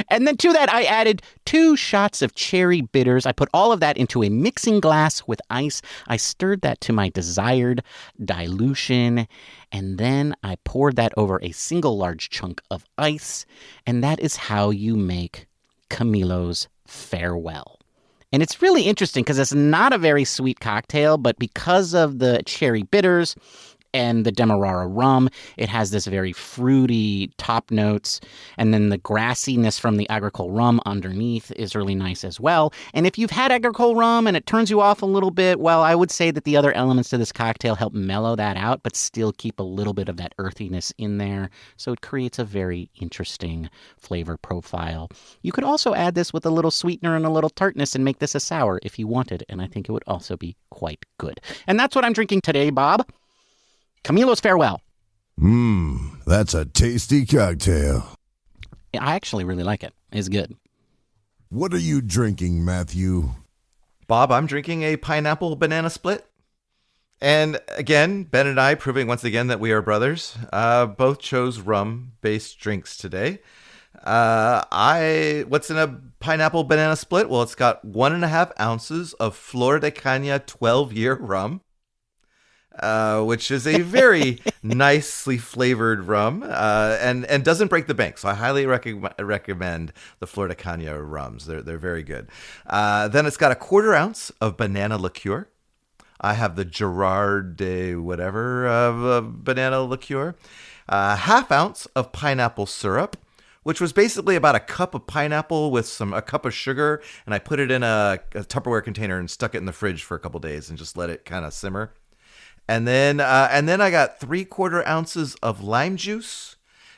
Speaker 1: And then to that, I added 2 shots of cherry bitters. I put all of that into a mixing glass with ice. I stirred that to my desired dilution. And then I poured that over a single large chunk of ice. And that is how you make Camilo's Farewell. And it's really interesting because it's not a very sweet cocktail, but because of the cherry bitters and the Demerara rum, it has this very fruity top notes. And then the grassiness from the Agricole rum underneath is really nice as well. And if you've had Agricole rum and it turns you off a little bit, well, I would say that the other elements to this cocktail help mellow that out, but still keep a little bit of that earthiness in there. So it creates a very interesting flavor profile. You could also add this with a little sweetener and a little tartness and make this a sour if you wanted. And I think it would also be quite good. And that's what I'm drinking today, Bob. Camilo's Farewell.
Speaker 3: That's a tasty cocktail.
Speaker 1: I actually really like it. It's good.
Speaker 3: What are you drinking, Matthew?
Speaker 2: Bob, I'm drinking a pineapple banana split. And again, Ben and I proving once again that we are brothers. Both chose rum-based drinks today. What's in a pineapple banana split? Well, it's got 1.5 ounces of Flor de Cana 12-year rum. Which is a very nicely flavored rum and doesn't break the bank. So I highly recommend the Flor de Cana rums. They're very good. Then it's got a 1/4 ounce of banana liqueur. I have the Gerard de whatever banana liqueur. 1/2 ounce of pineapple syrup, which was basically about a cup of pineapple with a cup of sugar. And I put it in a Tupperware container and stuck it in the fridge for a couple days and just let it kind of simmer. And then I got 3/4 ounces of lime juice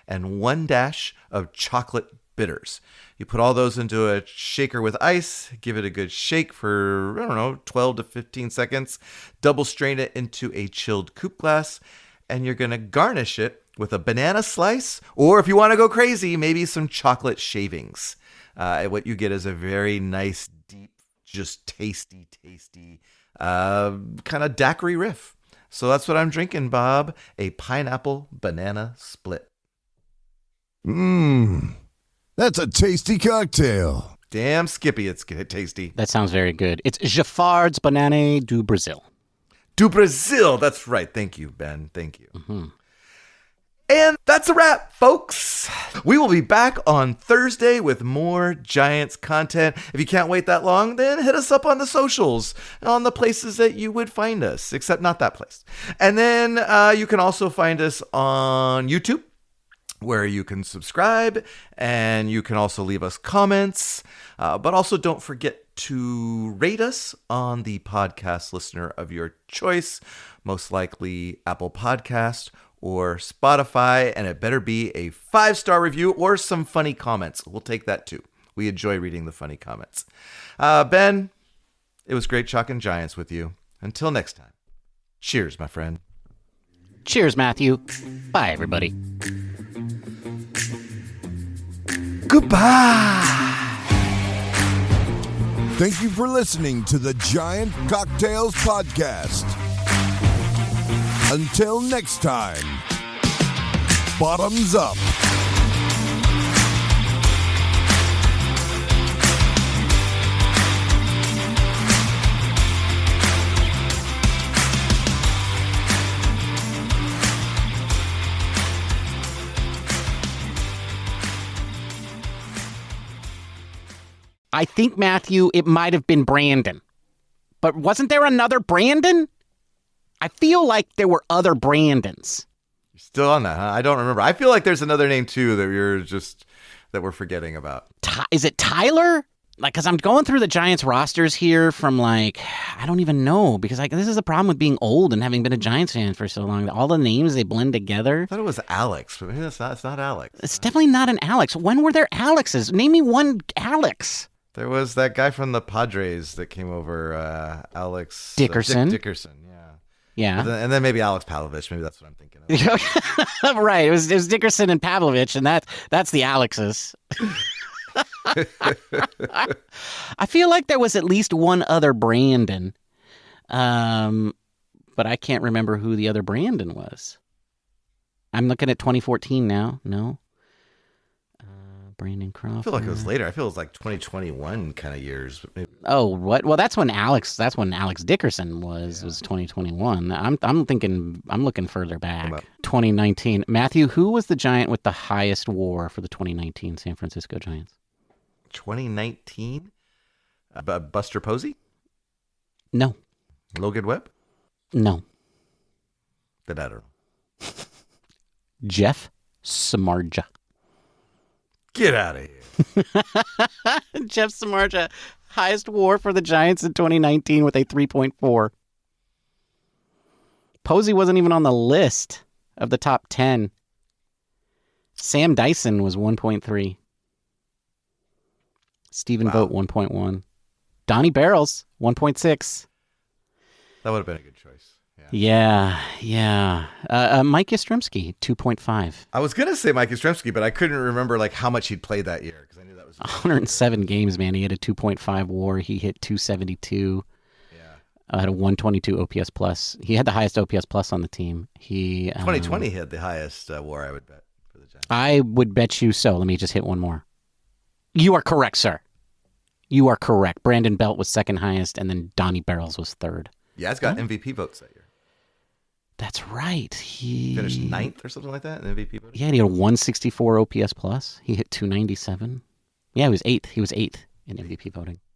Speaker 2: and 1 dash of chocolate bitters. You put all those into a shaker with ice, give it a good shake for, 12 to 15 seconds, double strain it into a chilled coupe glass, and you're going to garnish it with a banana slice, or if you want to go crazy, maybe some chocolate shavings. What you get is a very nice, deep, just tasty, kind of daiquiri riff. So that's what I'm drinking, Bob. A pineapple banana split.
Speaker 3: That's a tasty cocktail.
Speaker 2: Damn Skippy, it's tasty.
Speaker 1: That sounds very good. It's Giffard's Banane do Brazil.
Speaker 2: Do Brazil, that's right. Thank you, Ben. Thank you. And that's a wrap, folks. We will be back on Thursday with more Giants content. If you can't wait that long, then hit us up on the socials, on the places that you would find us, except not that place. And then you can also find us on YouTube, where you can subscribe, and you can also leave us comments. But also don't forget to rate us on the podcast listener of your choice, most likely Apple Podcast or Spotify, and it better be a 5-star review or some funny comments. We'll take that too. We enjoy reading the funny comments. Ben, it was great chalking Giants with you. Until next time, cheers, my friend.
Speaker 1: Cheers, Matthew. Bye, everybody.
Speaker 2: Goodbye.
Speaker 3: Thank you for listening to the Giant Cocktails Podcast. Until next time, bottoms up.
Speaker 1: I think, Matthew, it might have been Brandon. But wasn't there another Brandon? I feel like there were other Brandons.
Speaker 2: You're still on that, huh? I don't remember. I feel like there's another name, too, that we're forgetting about.
Speaker 1: Is it Tyler? Because I'm going through the Giants rosters here from, I don't even know. Because, this is the problem with being old and having been a Giants fan for so long. All the names, they blend together.
Speaker 2: I thought it was Alex, but maybe it's not Alex.
Speaker 1: It's definitely not an Alex. When were there Alexes? Name me one Alex.
Speaker 2: There was that guy from the Padres that came over, Alex
Speaker 1: Dickerson.
Speaker 2: Dickerson, yeah.
Speaker 1: Yeah.
Speaker 2: And then maybe Alex Pavlovich. Maybe that's what I'm thinking of.
Speaker 1: Right. It was Dickerson and Pavlovich, and that's the Alexes. I feel like there was at least one other Brandon, but I can't remember who the other Brandon was. I'm looking at 2014 now. No. Brandon Crawford.
Speaker 2: I feel like it was later. I feel it was like 2021 kind of years. Maybe.
Speaker 1: Oh, what? Well, that's when Alex Dickerson was 2021. I'm thinking I'm looking further back. 2019. Matthew, who was the Giant with the highest WAR for the 2019 San Francisco Giants?
Speaker 2: 2019? Buster Posey?
Speaker 1: No.
Speaker 2: Logan Webb?
Speaker 1: No.
Speaker 2: Then I don't know.
Speaker 1: Jeff Samardzija.
Speaker 2: Get out of here.
Speaker 1: Jeff Samardzija, highest WAR for the Giants in 2019 with a 3.4. Posey wasn't even on the list of the top 10. Sam Dyson was 1.3. Stephen Vogt, 1.1. Donnie Barrels, 1.6.
Speaker 2: That would have been a good choice.
Speaker 1: Yeah. Mike Yastrzemski, 2.5.
Speaker 2: I was going to say Mike Yastrzemski, but I couldn't remember like how much he'd played that year because I knew that was
Speaker 1: 107 games, man. He had a 2.5 WAR. He hit 272. Yeah. Had a 122 OPS plus. He had the highest OPS plus on the team.
Speaker 2: 2020 had the highest WAR, I would bet, for the Giants.
Speaker 1: I would bet you so. Let me just hit one more. You are correct, sir. You are correct. Brandon Belt was second highest, and then Donnie Barrels was third.
Speaker 2: Yeah, it's got MVP votes that year.
Speaker 1: That's right. He
Speaker 2: finished 9th or something like that in MVP voting.
Speaker 1: Yeah, he had a 164 OPS plus. He hit 297. Yeah, he was 8th. He was 8th in MVP voting.